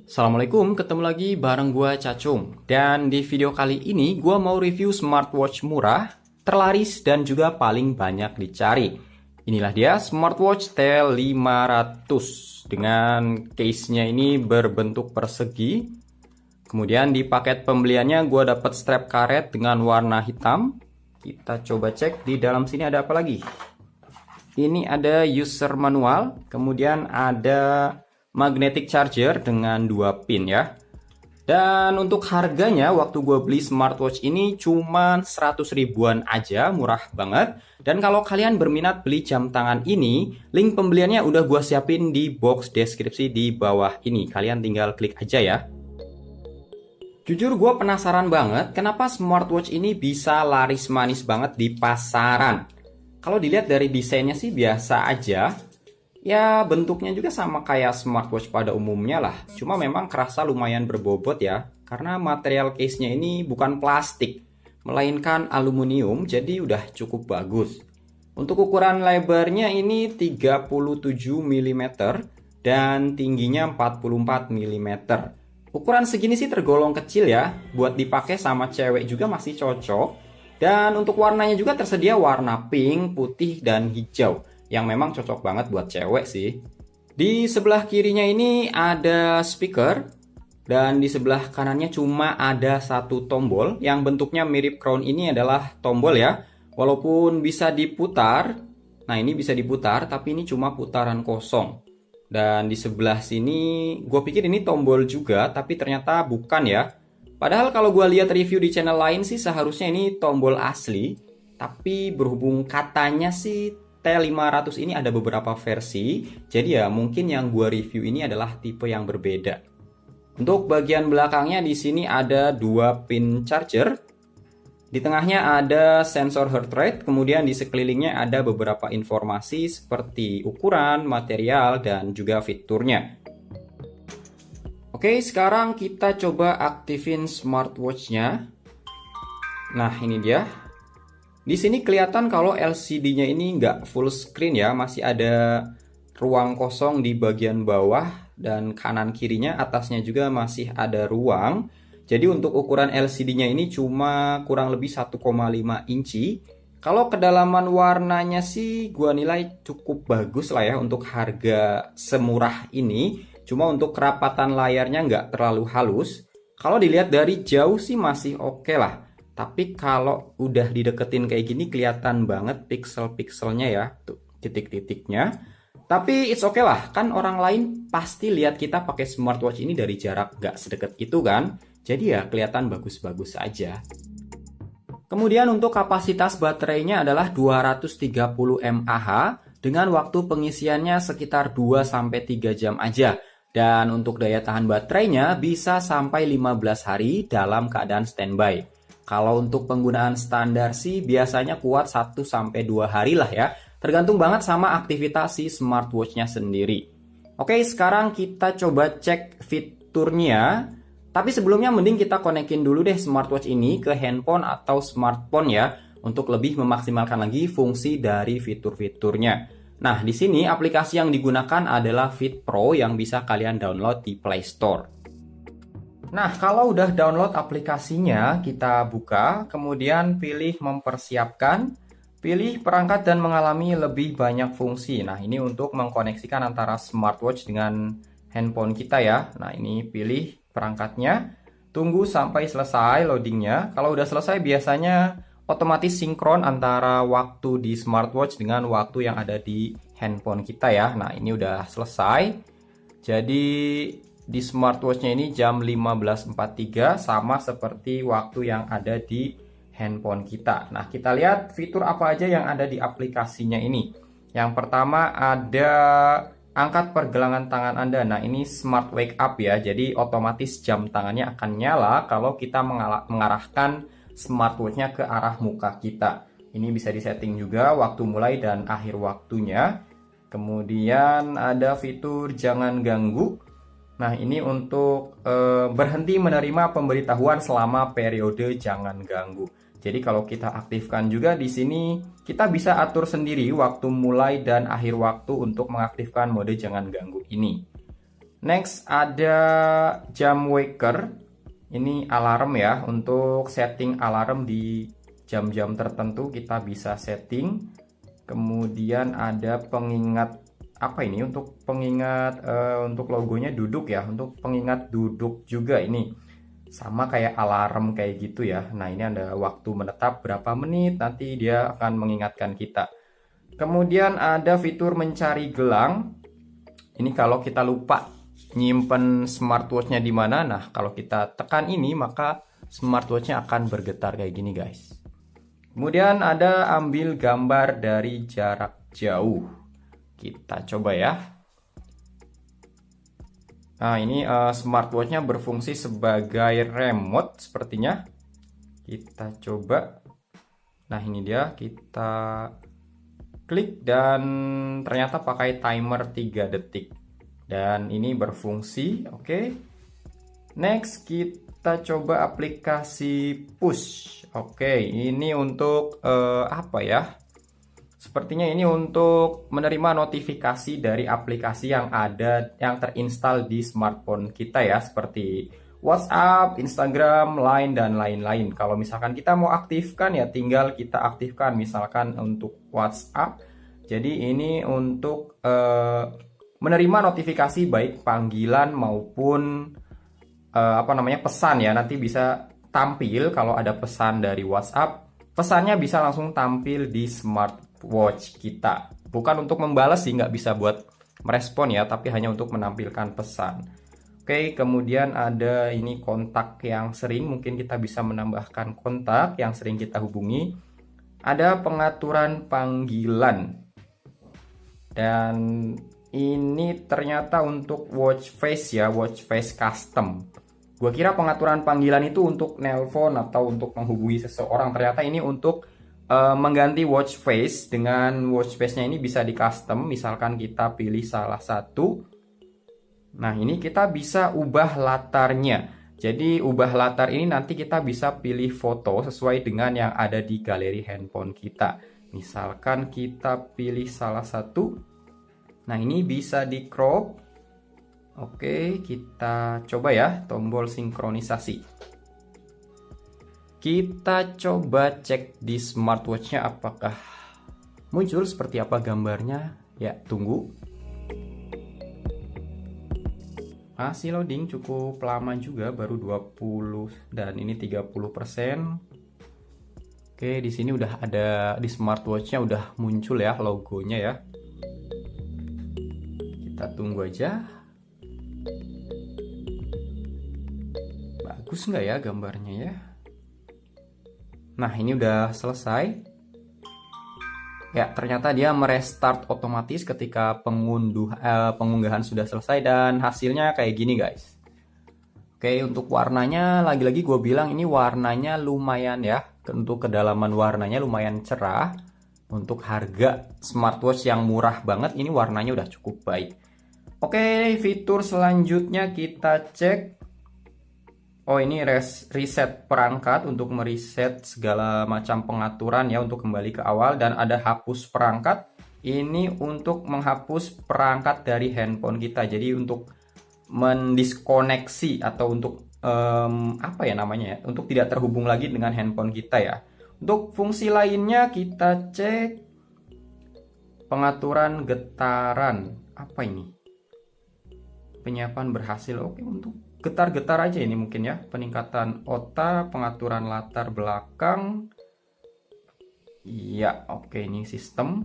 Assalamualaikum, ketemu lagi bareng gua Cacung. Dan di video kali ini gua mau review smartwatch murah, terlaris dan juga paling banyak dicari. Inilah dia smartwatch T500 dengan case-nya ini berbentuk persegi. Kemudian di paket pembeliannya gua dapat strap karet dengan warna hitam. Kita coba cek di dalam sini ada apa lagi. Ini ada user manual, kemudian ada magnetic charger dengan 2 pin ya. Dan untuk harganya waktu gue beli smartwatch ini cuma 100 ribuan aja, murah banget. Dan kalau kalian berminat beli jam tangan ini, link pembeliannya udah gue siapin di box deskripsi di bawah ini. Kalian tinggal klik aja ya. Jujur gue penasaran banget kenapa smartwatch ini bisa laris manis banget di pasaran. Kalau dilihat dari desainnya sih biasa aja. Ya bentuknya juga sama kayak smartwatch pada umumnya lah. Cuma memang kerasa lumayan berbobot ya. Karena material case-nya ini bukan plastik, melainkan aluminium, jadi udah cukup bagus. Untuk ukuran lebarnya ini 37 mm dan tingginya 44 mm. Ukuran segini sih tergolong kecil ya. Buat dipakai sama cewek juga masih cocok. Dan untuk warnanya juga tersedia warna pink, putih, dan hijau yang memang cocok banget buat cewek sih. Di sebelah kirinya ini ada speaker dan di sebelah kanannya cuma ada satu tombol yang bentuknya mirip crown. Ini adalah tombol ya, walaupun bisa diputar. Nah ini bisa diputar tapi ini cuma putaran kosong. Dan di sebelah sini gue pikir ini tombol juga tapi ternyata bukan ya. Padahal kalau gue lihat review di channel lain sih seharusnya ini tombol asli. Tapi berhubung katanya sih T500 ini ada beberapa versi, jadi ya mungkin yang gua review ini adalah tipe yang berbeda. Untuk bagian belakangnya di sini ada 2 pin charger. Di tengahnya ada sensor heart rate, kemudian di sekelilingnya ada beberapa informasi seperti ukuran, material, dan juga fiturnya. Oke, sekarang kita coba aktifin smartwatch-nya. Nah, ini dia. Di sini kelihatan kalau LCD-nya ini nggak full screen ya, masih ada ruang kosong di bagian bawah dan kanan kirinya, atasnya juga masih ada ruang. Jadi untuk ukuran LCD-nya ini cuma kurang lebih 1,5 inci. Kalau kedalaman warnanya sih gua nilai cukup bagus lah ya untuk harga semurah ini. Cuma untuk kerapatan layarnya nggak terlalu halus. Kalau dilihat dari jauh sih masih oke lah. Tapi kalau udah dideketin kayak gini kelihatan banget pixel-pixelnya ya, tuh titik-titiknya. Tapi it's okay lah, kan orang lain pasti lihat kita pakai smartwatch ini dari jarak nggak sedekat itu kan. Jadi ya kelihatan bagus-bagus aja. Kemudian untuk kapasitas baterainya adalah 230 mAh dengan waktu pengisiannya sekitar 2-3 jam aja. Dan untuk daya tahan baterainya bisa sampai 15 hari dalam keadaan standby. Kalau untuk penggunaan standar sih biasanya kuat 1-2 hari lah ya. Tergantung banget sama aktivitas si smartwatch-nya sendiri. Oke, sekarang kita coba cek fiturnya. Tapi sebelumnya mending kita konekin dulu deh smartwatch ini ke handphone atau smartphone ya. Untuk lebih memaksimalkan lagi fungsi dari fitur-fiturnya. Nah, di sini aplikasi yang digunakan adalah Fit Pro yang bisa kalian download di Play Store. Nah, kalau udah download aplikasinya, kita buka, kemudian pilih mempersiapkan, pilih perangkat dan mengalami lebih banyak fungsi. Nah, ini untuk mengkoneksikan antara smartwatch dengan handphone kita ya. Nah, ini pilih perangkatnya, tunggu sampai selesai loadingnya. Kalau udah selesai biasanya otomatis sinkron antara waktu di smartwatch dengan waktu yang ada di handphone kita ya. Nah ini udah selesai. Jadi di smartwatchnya ini jam 15.43 sama seperti waktu yang ada di handphone kita. Nah kita lihat fitur apa aja yang ada di aplikasinya ini. Yang pertama ada angkat pergelangan tangan Anda. Nah ini smart wake up ya. Jadi otomatis jam tangannya akan nyala kalau kita mengarahkan smartwatch-nya ke arah muka kita. Ini bisa disetting juga waktu mulai dan akhir waktunya. Kemudian ada fitur jangan ganggu. Nah ini untuk berhenti menerima pemberitahuan selama periode jangan ganggu. Jadi kalau kita aktifkan juga di sini kita bisa atur sendiri waktu mulai dan akhir waktu untuk mengaktifkan mode jangan ganggu ini. Next ada jam waker. Ini alarm ya, untuk setting alarm di jam-jam tertentu kita bisa setting. Kemudian ada pengingat, apa ini, untuk pengingat untuk logonya duduk ya, untuk pengingat duduk juga ini. Sama kayak alarm kayak gitu ya. Nah, ini ada waktu menetap berapa menit, nanti dia akan mengingatkan kita. Kemudian ada fitur mencari gelang. Ini kalau kita lupa nyimpen smartwatch-nya di mana. Nah, kalau kita tekan ini maka smartwatch-nya akan bergetar kayak gini, guys. Kemudian ada ambil gambar dari jarak jauh. Kita coba ya. Nah, ini smartwatch-nya berfungsi sebagai remote sepertinya. Kita coba. Nah, ini dia, kita klik dan ternyata pakai timer 3 detik. Dan ini berfungsi, oke. Next, kita coba aplikasi push. Oke, ini untuk apa ya? Sepertinya ini untuk menerima notifikasi dari aplikasi yang ada, yang terinstall di smartphone kita ya, seperti WhatsApp, Instagram, Line, dan lain-lain. Kalau misalkan kita mau aktifkan ya tinggal kita aktifkan, misalkan untuk WhatsApp. Jadi ini untuk menerima notifikasi baik panggilan maupun pesan ya. Nanti bisa tampil kalau ada pesan dari WhatsApp, pesannya bisa langsung tampil di smartwatch kita. Bukan untuk membalas sih, nggak bisa buat merespon ya, tapi hanya untuk menampilkan pesan. Oke, kemudian ada ini kontak yang sering, mungkin kita bisa menambahkan kontak yang sering kita hubungi. Ada pengaturan panggilan. Dan ini ternyata untuk watch face ya, watch face custom. Gua kira pengaturan panggilan itu untuk nelpon atau untuk menghubungi seseorang. Ternyata ini untuk mengganti watch face. Dengan watch face-nya ini bisa di custom. Misalkan kita pilih salah satu. Nah, ini kita bisa ubah latarnya. Jadi ubah latar ini nanti kita bisa pilih foto sesuai dengan yang ada di galeri handphone kita. Misalkan kita pilih salah satu. Nah, ini bisa di crop. Oke, kita coba ya tombol sinkronisasi. Kita coba cek di smartwatch-nya apakah muncul seperti apa gambarnya. Ya, tunggu. Masih loading cukup lama juga, baru 20 dan ini 30%. Oke, di sini udah ada, di smartwatch-nya udah muncul ya logonya ya. Kita tunggu aja. Bagus nggak ya gambarnya ya? Nah, ini udah selesai. Ya, ternyata dia merestart otomatis ketika pengunggahan sudah selesai dan hasilnya kayak gini, guys. Oke, untuk warnanya lagi-lagi gue bilang ini warnanya lumayan ya. Untuk kedalaman warnanya lumayan cerah. Untuk harga smartwatch yang murah banget, ini warnanya udah cukup baik. Oke, fitur selanjutnya kita cek. Oh, ini reset perangkat, untuk mereset segala macam pengaturan ya, untuk kembali ke awal. Dan ada hapus perangkat, ini untuk menghapus perangkat dari handphone kita. Jadi untuk mendiskoneksi atau untuk untuk tidak terhubung lagi dengan handphone kita ya. Untuk fungsi lainnya kita cek pengaturan getaran. Apa ini? Penyiapan berhasil. Oke, untuk getar-getar aja ini mungkin ya. Peningkatan OTA, pengaturan latar belakang. Iya, oke, ini sistem.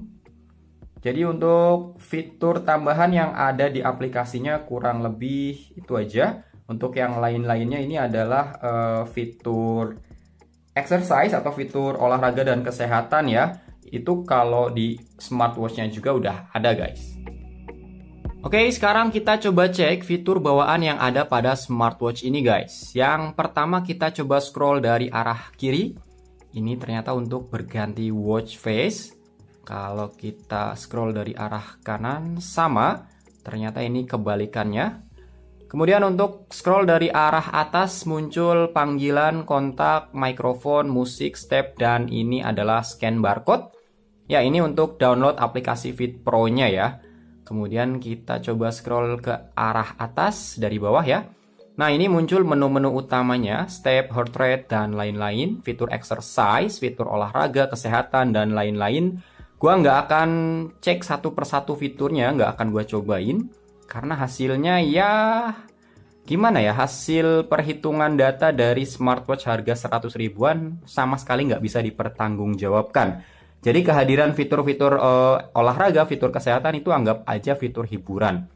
Jadi untuk fitur tambahan yang ada di aplikasinya kurang lebih itu aja. Untuk yang lain-lainnya ini adalah fitur exercise atau fitur olahraga dan kesehatan ya. Itu kalau di smartwatch-nya juga udah ada, guys. Oke, sekarang kita coba cek fitur bawaan yang ada pada smartwatch ini, guys. Yang pertama kita coba scroll dari arah kiri. Ini ternyata untuk berganti watch face. Kalau kita scroll dari arah kanan sama, ternyata ini kebalikannya. Kemudian untuk scroll dari arah atas muncul panggilan, kontak, mikrofon, musik, step, dan ini adalah scan barcode. Ya, ini untuk download aplikasi Fit Pro-nya ya. Kemudian kita coba scroll ke arah atas dari bawah ya. Nah, ini muncul menu-menu utamanya, step, heart rate, dan lain-lain. Fitur exercise, fitur olahraga, kesehatan, dan lain-lain. Gua nggak akan cek satu persatu fiturnya, nggak akan gua cobain. Karena hasilnya ya gimana ya, hasil perhitungan data dari smartwatch harga 100 ribuan sama sekali nggak bisa dipertanggungjawabkan. Jadi kehadiran fitur-fitur olahraga, fitur kesehatan itu anggap aja fitur hiburan.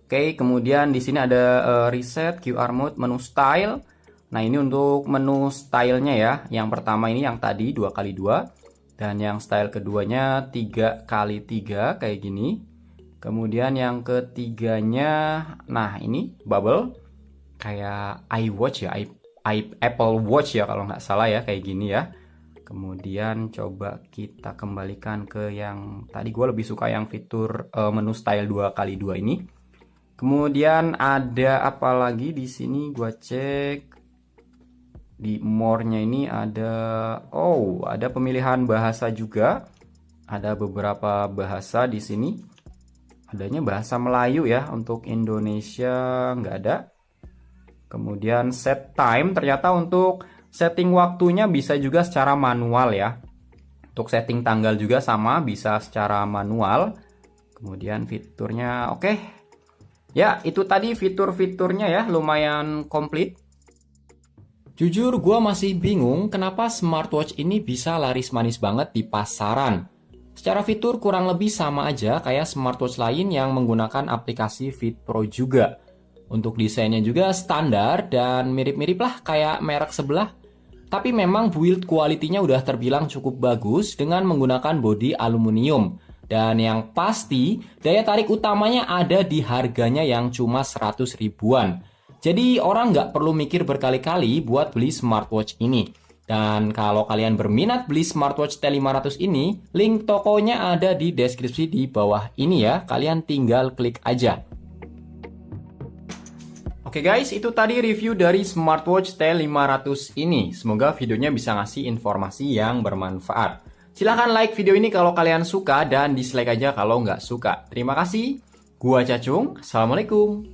Oke, kemudian di sini ada reset, QR mode, menu style. Nah, ini untuk menu stylenya ya. Yang pertama ini yang tadi 2x2 dan yang style keduanya 3x3 kayak gini. Kemudian yang ketiganya, nah ini bubble kayak iWatch ya, Apple Watch ya kalau nggak salah ya, kayak gini ya. Kemudian coba kita kembalikan ke yang tadi, gue lebih suka yang fitur menu style 2x2 ini. Kemudian ada apa lagi di sini, gue cek di more-nya ini ada ada pemilihan bahasa juga. Ada beberapa bahasa di sini. Adanya bahasa Melayu ya, untuk Indonesia nggak ada. Kemudian set time, ternyata untuk setting waktunya bisa juga secara manual ya. Untuk setting tanggal juga sama, bisa secara manual. Kemudian fiturnya oke. Ya, itu tadi fitur-fiturnya ya, lumayan komplit. Jujur gue masih bingung kenapa smartwatch ini bisa laris manis banget di pasaran. Secara fitur kurang lebih sama aja kayak smartwatch lain yang menggunakan aplikasi Fit Pro juga. Untuk desainnya juga standar dan mirip-mirip lah kayak merek sebelah. Tapi memang build quality-nya udah terbilang cukup bagus dengan menggunakan bodi aluminium. Dan yang pasti, daya tarik utamanya ada di harganya yang cuma 100 ribuan. Jadi orang nggak perlu mikir berkali-kali buat beli smartwatch ini. Dan kalau kalian berminat beli smartwatch T500 ini, link tokonya ada di deskripsi di bawah ini ya. Kalian tinggal klik aja. Oke guys, itu tadi review dari smartwatch T500 ini. Semoga videonya bisa ngasih informasi yang bermanfaat. Silahkan like video ini kalau kalian suka dan dislike aja kalau nggak suka. Terima kasih. Gua Cacung. Assalamualaikum.